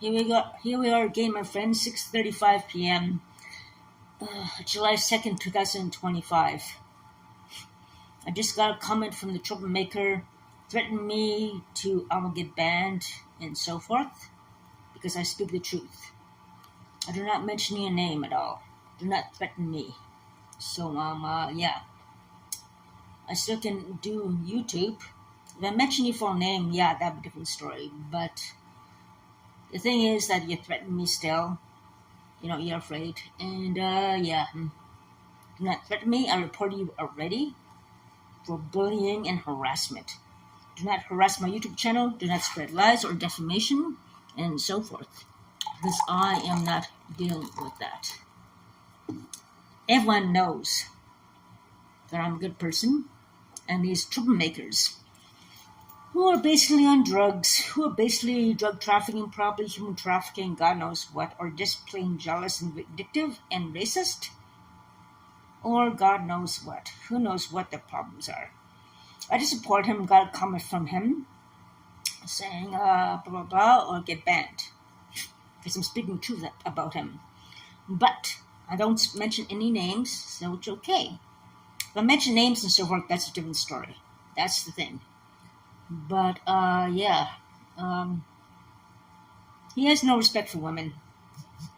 Here we go. Here we are again, my friends. 6:35 p.m. July 2nd, 2025. I just got a comment from the troublemaker, threatened me to I will get banned and so forth because I speak the truth. I do not mention your name at all. Do not threaten me. So yeah, I still can do YouTube. If I mention your full name, yeah, that'd be a different story. But the thing is that you threaten me still. You know, you're afraid. And yeah, do not threaten me. I reported you already for bullying and harassment. Do not harass my YouTube channel. Do not spread lies or defamation and so forth. Because I am not dealing with that. Everyone knows that I'm a good person. And these troublemakers who are basically on drugs, who are basically drug trafficking, probably human trafficking, God knows what, or just plain jealous and vindictive and racist, or God knows what. Who knows what their problems are. I just support him, got a comment from him saying blah blah blah, or get banned because I'm speaking truth about him. But I don't mention any names, so it's okay. If I mention names and so forth, that's a different story. That's the thing. But yeah, he has no respect for women.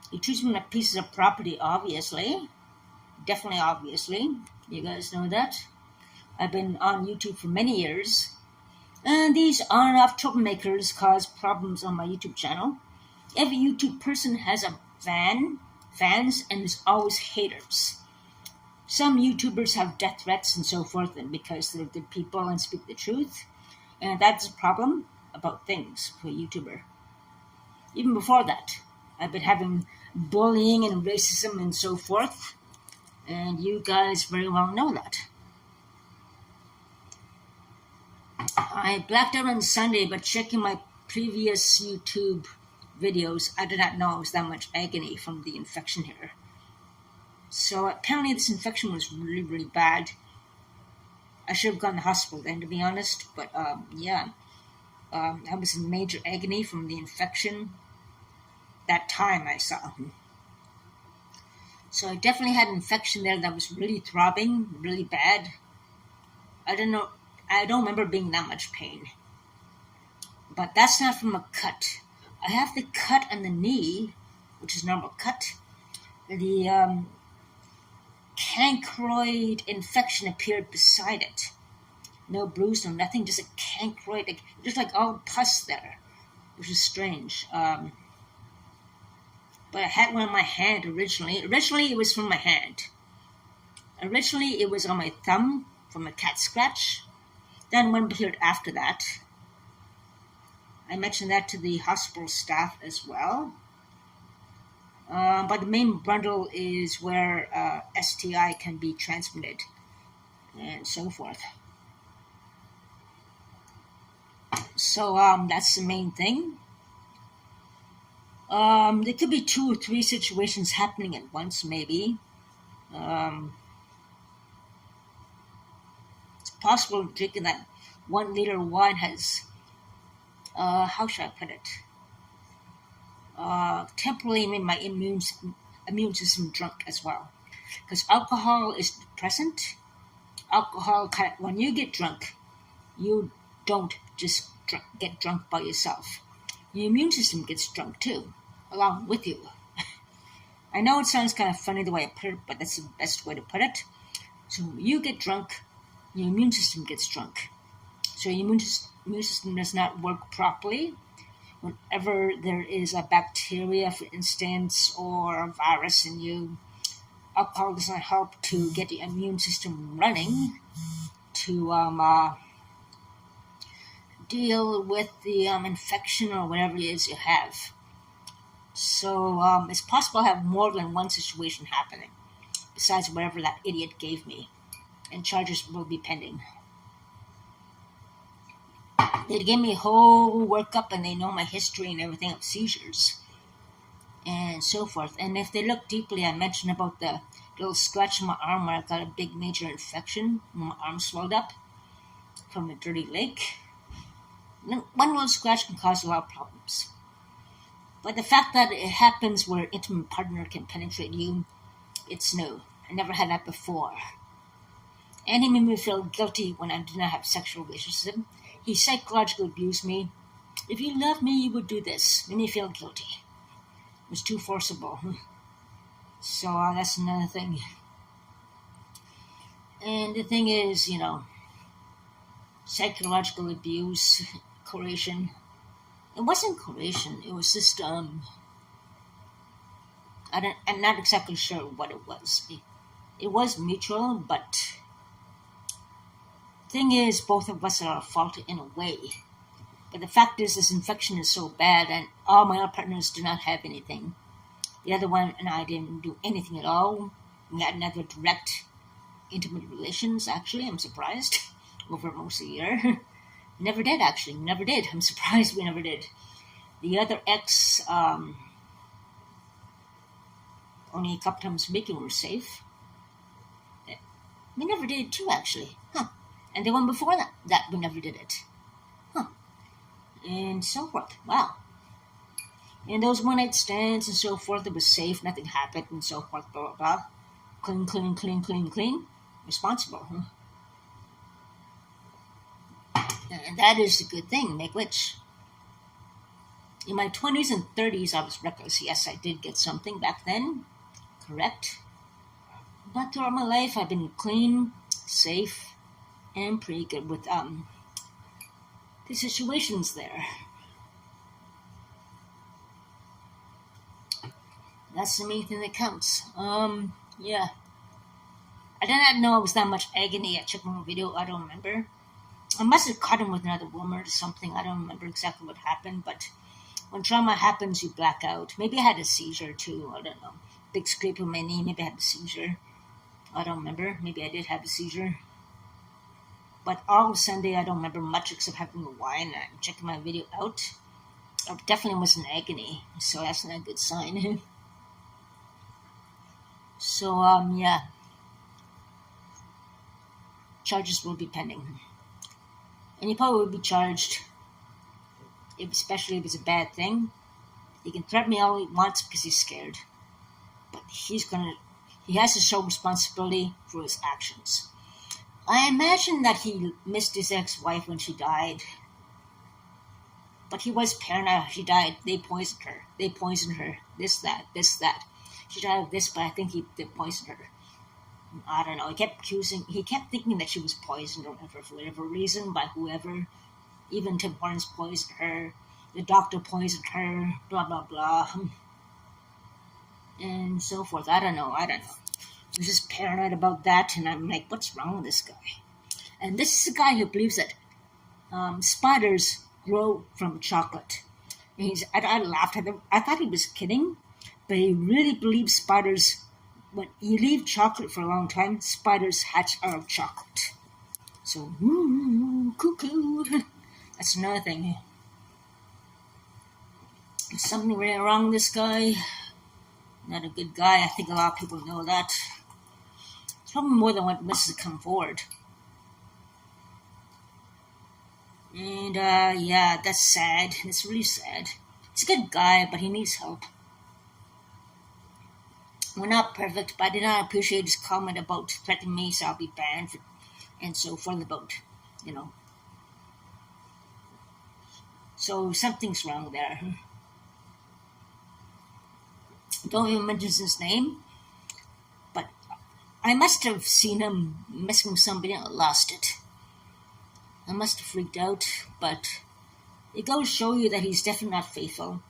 He treats women like pieces of property, obviously. Definitely, obviously. You guys know that. I've been on YouTube for many years. And these on and off troublemakers cause problems on my YouTube channel. Every YouTube person has a fans, and there's always haters. Some YouTubers have death threats and so forth, and because they're good people and speak the truth. And that's a problem about things for a YouTuber. Even before that, I've been having bullying and racism and so forth. And you guys very well know that. I blacked out on Sunday, but checking my previous YouTube videos, I did not know it was that much agony from the infection here. So apparently this infection was really, really bad. I should have gone to the hospital then, to be honest. But yeah, I was in major agony from the infection that time I saw him. So I definitely had an infection there that was really throbbing, really bad. I don't remember being that much pain. But that's not from a cut. I have the cut on the knee, which is a normal cut. The cancroid infection appeared beside it. No bruise, no nothing, just a cancroid, just like all pus there, which is strange. But I had one on my hand originally. Originally, it was from my hand. Originally, it was on my thumb from a cat scratch. Then one appeared after that. I mentioned that to the hospital staff as well. But the main bundle is where STI can be transmitted and so forth. So that's the main thing. There could be 2 or 3 situations happening at once, maybe. It's possible drinking that 1 liter of wine has, how should I put it? Temporarily made my immune system drunk as well. Because alcohol is depressant. Alcohol, when you get drunk, you don't just get drunk by yourself. Your immune system gets drunk too, along with you. I know it sounds kind of funny the way I put it, but that's the best way to put it. So you get drunk, your immune system gets drunk. So your immune system does not work properly. Whenever there is a bacteria, for instance, or a virus in you, alcohol does not help to get the immune system running to deal with the infection or whatever it is you have. So it's possible to have more than one situation happening, besides whatever that idiot gave me, and charges will be pending. They gave me a whole workup, and they know my history and everything of seizures and so forth. And if they look deeply, I mentioned about the little scratch on my arm where I got a big major infection. My arm swelled up from a dirty lake. One little scratch can cause a lot of problems. But the fact that it happens where intimate partner can penetrate you, it's new. I never had that before. And he made me feel guilty when I did not have a sexual relationship. He psychologically abused me. If you love me, you would do this. Made me feel guilty. It was too forcible. So that's another thing. And the thing is, psychological abuse, coercion. It wasn't coercion. It was just I'm not exactly sure what it was. It was mutual, but the thing is, both of us are at fault in a way. But the fact is, this infection is so bad, and all my other partners do not have anything. The other one and I didn't do anything at all. We had never direct intimate relations, actually. I'm surprised. Over most of the year. Never did, actually. Never did. I'm surprised we never did. The other ex, only a couple times a week and we were safe. We never did it too, actually. And the one before that we never did it. And so forth. Wow. And those one-night stands and so forth, it was safe, nothing happened, and so forth, blah, blah, blah. Clean, clean, clean, clean, clean. Responsible, And that is a good thing, make which. In my 20s and 30s, I was reckless. Yes, I did get something back then. Correct. But throughout my life, I've been clean, safe, and pretty good with the situations there. That's the main thing that counts. Yeah. I did not know it was that much agony. I checked my video. I don't remember. I must have caught him with another woman or something. I don't remember exactly what happened, but when trauma happens, you black out. Maybe I had a seizure too. I don't know. Big scrape on my knee. Maybe I had a seizure. I don't remember. Maybe I did have a seizure. But all of Sunday, I don't remember much except having a wine and checking my video out. I definitely was in agony, so that's not a good sign. So, yeah. Charges will be pending. And he probably will be charged, especially if it's a bad thing. He can threaten me all he wants because he's scared. But he has to show responsibility for his actions. I imagine that he missed his ex-wife when she died. But he was paranoid. She died. They poisoned her. This, that. She died of this, but I think they poisoned her. I don't know. He kept thinking that she was poisoned or whatever, for whatever reason, by whoever. Even Tim Hortons poisoned her. The doctor poisoned her. Blah, blah, blah. And so forth. I don't know. I was just paranoid about that, and I'm like, what's wrong with this guy? And this is a guy who believes that spiders grow from chocolate. And I laughed at him. I thought he was kidding, but he really believes spiders. When you leave chocolate for a long time, spiders hatch out of chocolate. So, cuckoo. That's another thing. There's something really wrong with this guy. Not a good guy. I think a lot of people know that. It's probably more than what misses to come forward. And, yeah, that's sad. It's really sad. He's a good guy, but he needs help. We're not perfect, but I did not appreciate his comment about threatening me, so I'll be banned, and so forth about, So something's wrong there. Don't even mention his name, but I must have seen him messing with somebody and I lost it. I must have freaked out, but it goes to show you that he's definitely not faithful.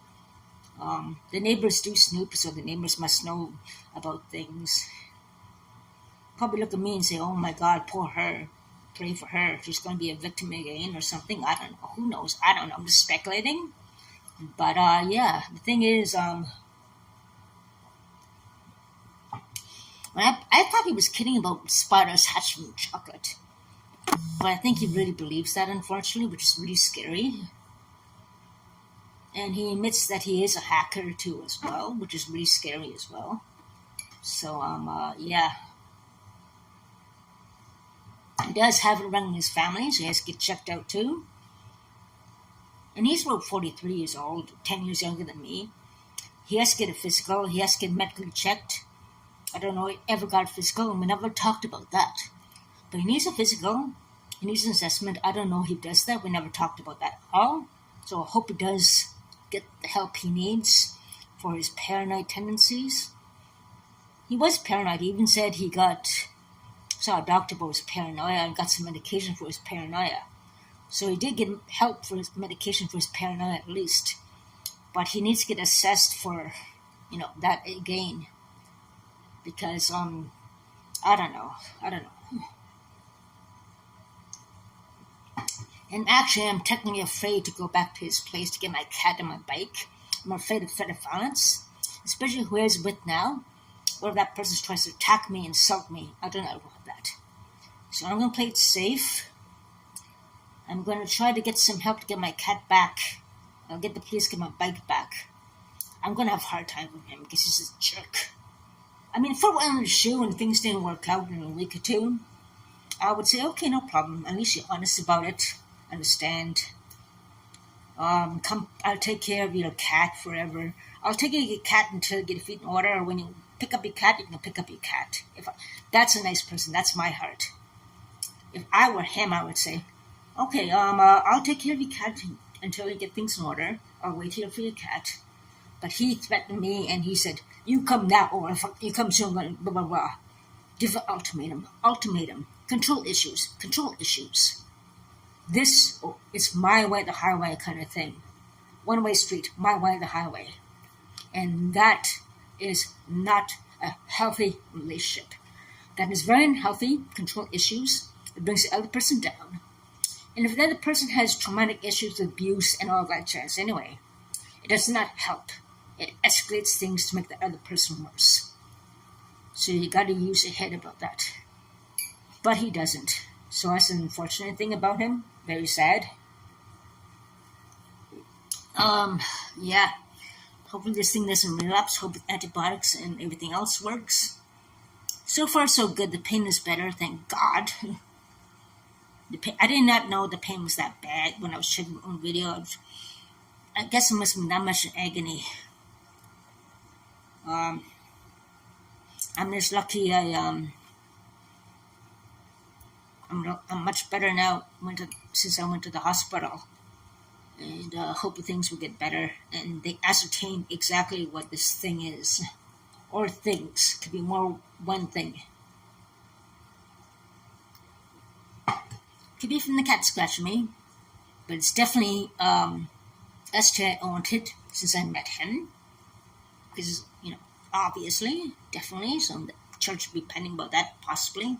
The neighbors do snoop, so the neighbors must know about things. Probably look at me and say, oh my God, poor her. Pray for her. She's going to be a victim again or something. I don't know. Who knows? I don't know. I'm just speculating. But, yeah, the thing is, I thought he was kidding about spiders hatching from chocolate. But I think he really believes that, unfortunately, which is really scary. And he admits that he is a hacker too as well, which is really scary as well. So, yeah. He does have it running in his family, so he has to get checked out too. And he's about 43 years old, 10 years younger than me. He has to get a physical. He has to get medically checked. I don't know if he ever got a physical, and we never talked about that. But he needs a physical. He needs an assessment. I don't know if he does that. We never talked about that at all. So I hope he does get the help he needs for his paranoid tendencies. He was paranoid. He even said he saw a doctor about his paranoia and got some medication for his paranoia. So he did get help for his medication for his paranoia at least. But he needs to get assessed for, that again. Because, I don't know. And actually, I'm technically afraid to go back to his place to get my cat and my bike. I'm afraid of threat of violence, especially who he's with now. What if that person tries to attack me, insult me? I don't know about that. So I'm going to play it safe. I'm going to try to get some help to get my cat back. I'll get the police to get my bike back. I'm going to have a hard time with him because he's a jerk. I mean, if I were on the shoe and things didn't work out in a week or two, I would say, okay, no problem. At least you're honest about it. Understand. I'll take care of your cat forever. I'll take care of your cat until you get your feet in order. Or when you pick up your cat, you can pick up your cat. That's a nice person. That's my heart. If I were him, I would say, okay, I'll take care of your cat until you get things in order. I'll wait here for your cat. But he threatened me and he said, you come now or if you come soon, blah, blah, blah. Give an ultimatum. Control issues. This is my way, the highway kind of thing. One-way street, my way, the highway. And that is not a healthy relationship. That is very unhealthy, control issues. It brings the other person down. And if the other person has traumatic issues, abuse, and all that jazz anyway, it does not help. It escalates things to make the other person worse. So you got to use your head about that. But he doesn't. So that's an unfortunate thing about him. Very sad. Yeah. Hopefully this thing doesn't relapse. Hope antibiotics and everything else works. So far, so good. The pain is better, thank God. I did not know the pain was that bad when I was checking on video. I guess it must have been that much agony. I'm just lucky I'm much better now since I went to the hospital. And hope things will get better. And they ascertain exactly what this thing is. Or things. Could be more one thing. Could be from the cat scratching me. But it's definitely SJ owned it since I met him. Because, obviously, definitely. So the church would be pending about that, possibly.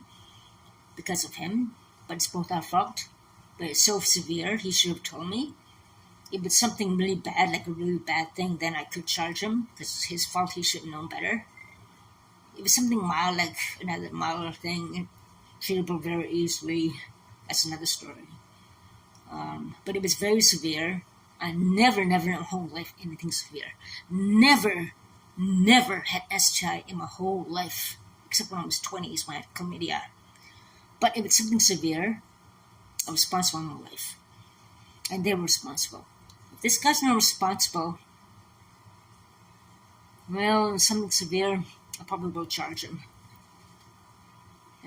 Because of him. But it's both our fault. But it's so severe, he should have told me. If it's something really bad, like a really bad thing, then I could charge him. Because it's his fault, he should have known better. If it's something mild, like another milder thing, treatable very easily, that's another story. But if it's very severe, I never in my whole life anything severe. Never had STI in my whole life, except when I was 20s when I had chlamydia. But if it's something severe, I'm responsible in my life. And they're responsible. If this guy's not responsible, well, something severe, I probably will charge him.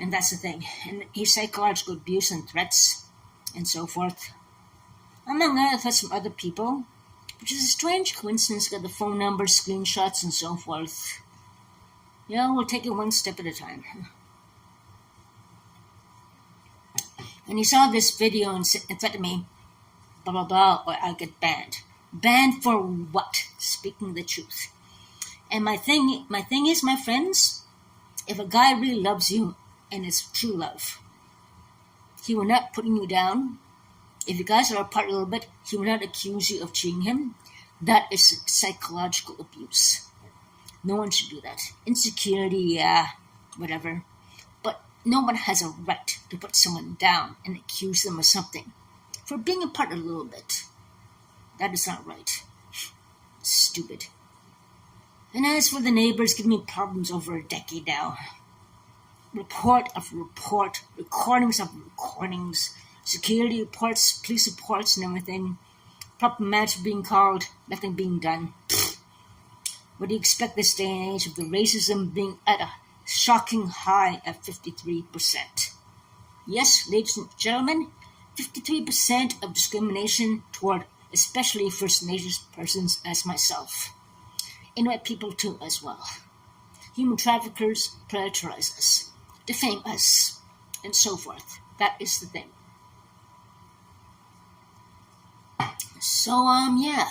And that's the thing. And his psychological abuse and threats and so forth. Among other threats from other people, which is a strange coincidence, got the phone numbers, screenshots, and so forth. We'll take it one step at a time. And he saw this video and threatened me, blah, blah, blah, or I'll get banned. Banned for what? Speaking the truth. And my thing is, my friends, if a guy really loves you, and it's true love, he will not putting you down. If you guys are apart a little bit, he will not accuse you of cheating him. That is psychological abuse. No one should do that. Insecurity, yeah, whatever. But no one has a right to put someone down and accuse them of something for being apart a little bit. That is not right. Stupid. And as for the neighbors giving me problems over a decade now, report after report, recordings after recordings, security reports, police reports and everything, proper match being called, nothing being done. What do you expect this day and age of the racism being at a shocking high at 53%? Yes, ladies and gentlemen, 53% of discrimination toward especially First Nations persons as myself. Inuit people too as well. Human traffickers predatorise us, defame us, and so forth. That is the thing. So, yeah.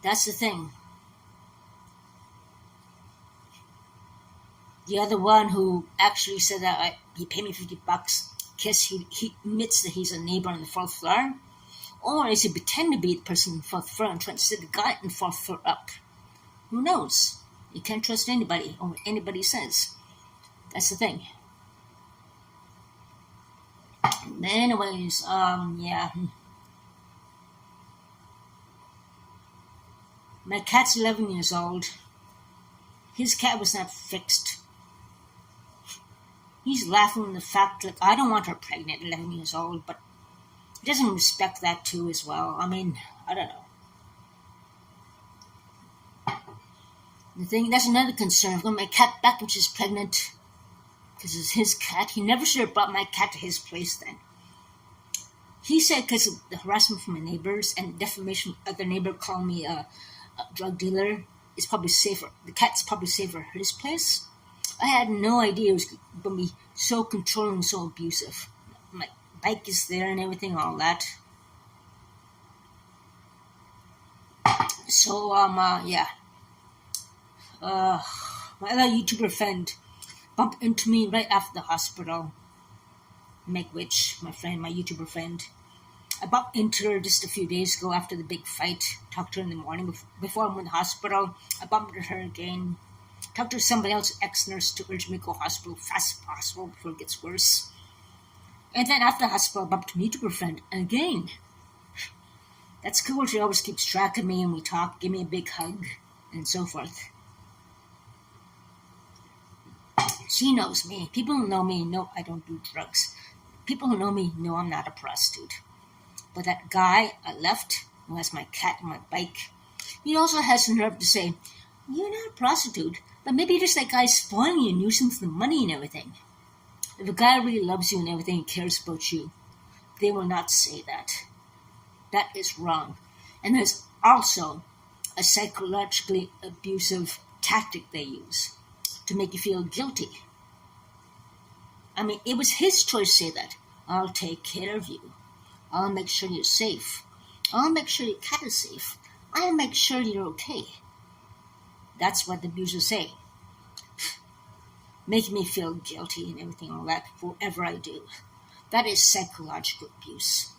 That's the thing. The other one who actually said that he paid me $50 because he admits that he's a neighbor on the fourth floor. Or is he pretend to be the person on the fourth floor and trying to set the guy on the fourth floor up? Who knows? You can't trust anybody or what anybody says. That's the thing. Anyways, yeah. My cat's 11 years old. His cat was not fixed. He's laughing at the fact that I don't want her pregnant, 11 years old, but he doesn't respect that too as well. I mean, I don't know. The thing, that's another concern. I've got my cat back when she's pregnant, because it's his cat. He never should have brought my cat to his place then. He said because of the harassment from my neighbors and defamation, other neighbor called me a drug dealer, it's probably safer. The cat's probably safer at his place. I had no idea it was going to be so controlling, so abusive. My bike is there and everything, all that. So, yeah. My other YouTuber friend bumped into me right after the hospital. Meg Witch, my YouTuber friend. I bumped into her just a few days ago after the big fight. Talked to her in the morning before I went to the hospital. I bumped into her again. Talked to somebody else, ex-nurse, to urge me to go to hospital fast as possible before it gets worse. And then after the hospital, I bumped into my YouTuber friend again. That's cool. She always keeps track of me and we talk, give me a big hug, and so forth. She knows me. People who know me know I don't do drugs. People who know me know I'm not a prostitute. But that guy I left, who has my cat and my bike, he also has the nerve to say, "You're not a prostitute, but maybe you're just that guy spoiling you and using the money and everything." If a guy really loves you and everything and cares about you, they will not say that. That is wrong. And there's also a psychologically abusive tactic they use to make you feel guilty. I mean, it was his choice to say that. I'll take care of you. I'll make sure you're safe. I'll make sure your cat is safe. I'll make sure you're okay. That's what the abusers say. Making me feel guilty and everything all that for whatever I do. That is psychological abuse.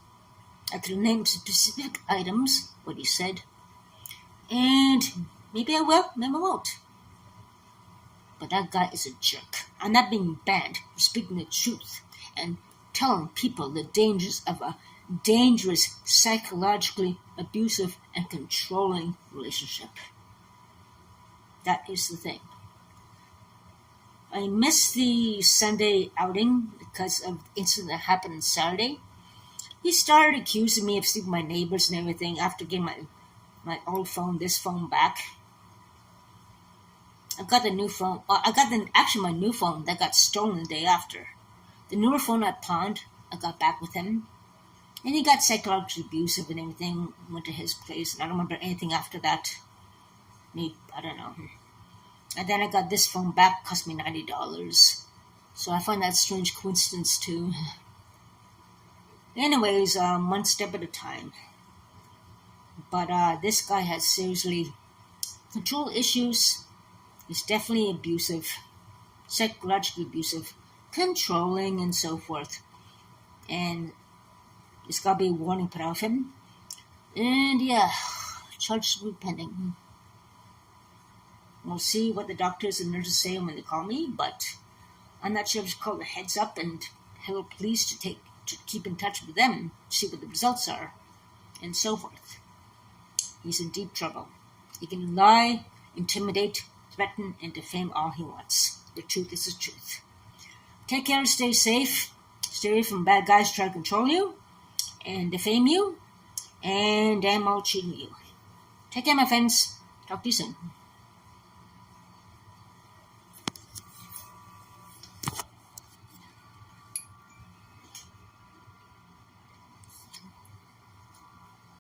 I could name specific items, what he said. And maybe I will, maybe I won't. But that guy is a jerk. I'm not being banned for speaking the truth and telling people the dangers of a dangerous, psychologically abusive and controlling relationship. That is the thing. I missed the Sunday outing because of the incident that happened on Saturday. He started accusing me of stealing my neighbors and everything after getting my old phone, this phone back. I got the new phone. My new phone that got stolen the day after. The newer phone I pawned, I got back with him. And he got psychologically abusive and everything. Went to his place, and I don't remember anything after that. I don't know. And then I got this phone back, cost me $90. So I find that a strange coincidence too. Anyways, one step at a time. But this guy has seriously control issues. He's definitely abusive, psychologically abusive, controlling, and so forth. And there's got to be a warning put out of him. And yeah, charges will be pending. We'll see what the doctors and nurses say when they call me, but I'm not sure if to call the heads up and tell police to keep in touch with them, see what the results are, and so forth. He's in deep trouble. He can lie, intimidate, threaten, and defame all he wants. The truth is the truth. Take care and stay safe. Stay away from bad guys trying to control you and defame you and damn well cheating you. Take care, my friends. Talk to you soon.